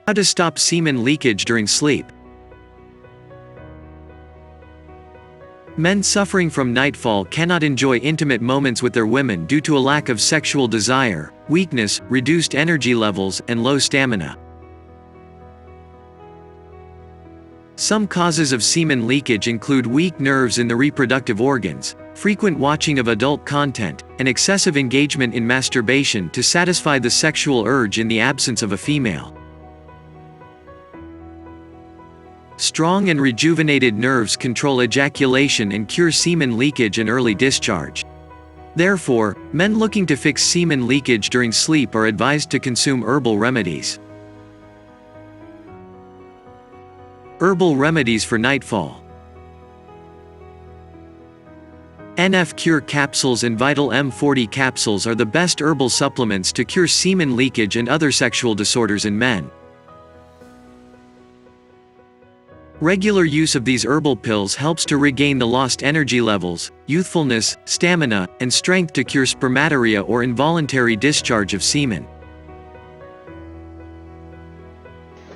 How to stop semen leakage during sleep. Men suffering from nightfall cannot enjoy intimate moments with their women due to a lack of sexual desire, weakness, reduced energy levels, and low stamina. Some causes of semen leakage include weak nerves in the reproductive organs, frequent watching of adult content, and excessive engagement in masturbation to satisfy the sexual urge in the absence of a female. Strong and rejuvenated nerves control ejaculation and cure semen leakage and early discharge. Therefore, men looking to fix semen leakage during sleep are advised to consume herbal remedies. Herbal remedies for nightfall. NF Cure capsules and Vital M40 capsules are the best herbal supplements to cure semen leakage and other sexual disorders in men. Regular use of these herbal pills helps to regain the lost energy levels, youthfulness, stamina, and strength to cure spermatorrhea or involuntary discharge of semen.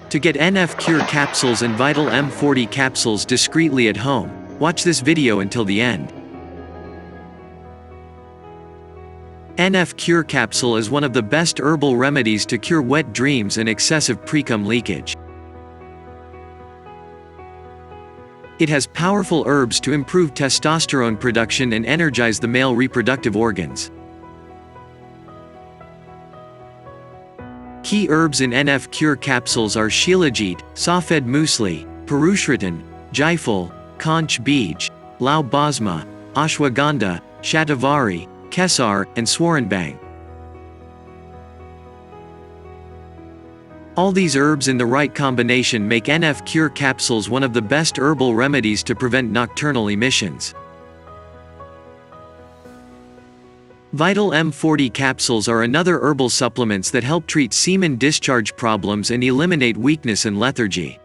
To get NF Cure capsules and Vital M40 capsules discreetly at home, watch this video until the end. NF Cure capsule is one of the best herbal remedies to cure wet dreams and excessive precum leakage. It has powerful herbs to improve testosterone production and energize the male reproductive organs. Key herbs in NF Cure capsules are Shilajit, Safed Muesli, Purushritan, Jaifal, Conch Bij, Lao Basma, Ashwagandha, Shatavari, Kesar, and Swaranbang. All these herbs in the right combination make NF Cure capsules one of the best herbal remedies to prevent nocturnal emissions. Vital M40 capsules are another herbal supplements that help treat semen discharge problems and eliminate weakness and lethargy.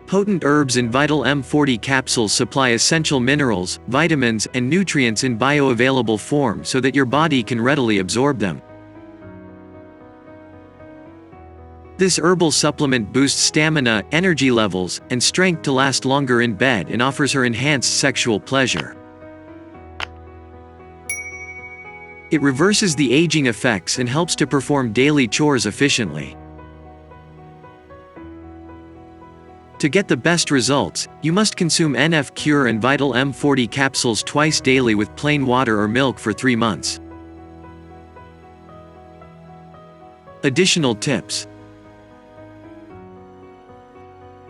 Potent herbs in Vital M40 capsules supply essential minerals, vitamins, and nutrients in bioavailable form so that your body can readily absorb them. This herbal supplement boosts stamina, energy levels, and strength to last longer in bed and offers her enhanced sexual pleasure. It reverses the aging effects and helps to perform daily chores efficiently. To get the best results, you must consume NF Cure and Vital M40 capsules twice daily with plain water or milk for 3 months. Additional tips.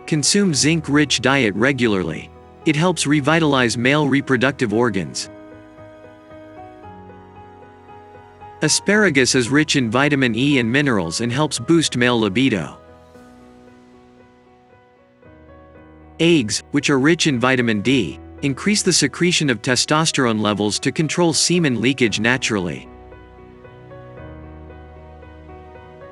Consume zinc-rich diet regularly. It helps revitalize male reproductive organs. Asparagus is rich in vitamin E and minerals and helps boost male libido. Eggs, which are rich in vitamin D, increase the secretion of testosterone levels to control semen leakage naturally.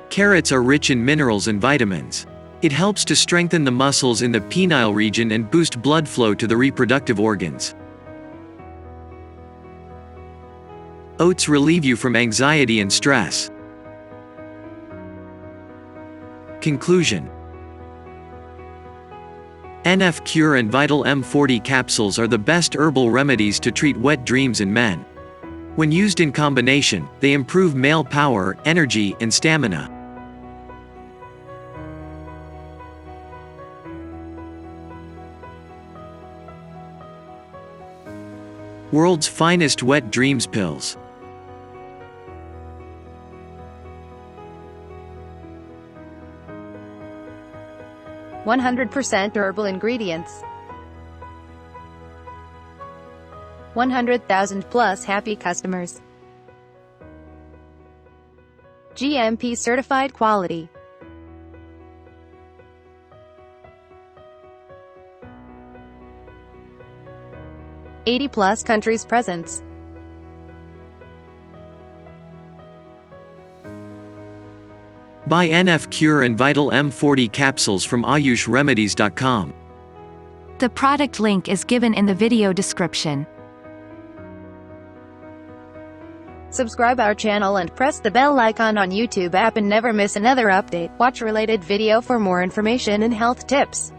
Carrots are rich in minerals and vitamins. It helps to strengthen the muscles in the penile region and boost blood flow to the reproductive organs. Oats relieve you from anxiety and stress. Conclusion. NF Cure and Vital M40 capsules are the best herbal remedies to treat wet dreams in men. When used in combination, they improve male power, energy, and stamina. World's finest wet dreams pills. %100% herbal ingredients. 100,000 plus happy customers. GMP certified quality. +80 countries presence. Buy NF Cure and Vital M40 capsules from AyushRemedies.com. The product link is given in the video description. Subscribe our channel and press the bell icon on YouTube app and never miss another update. Watch related video for more information and health tips.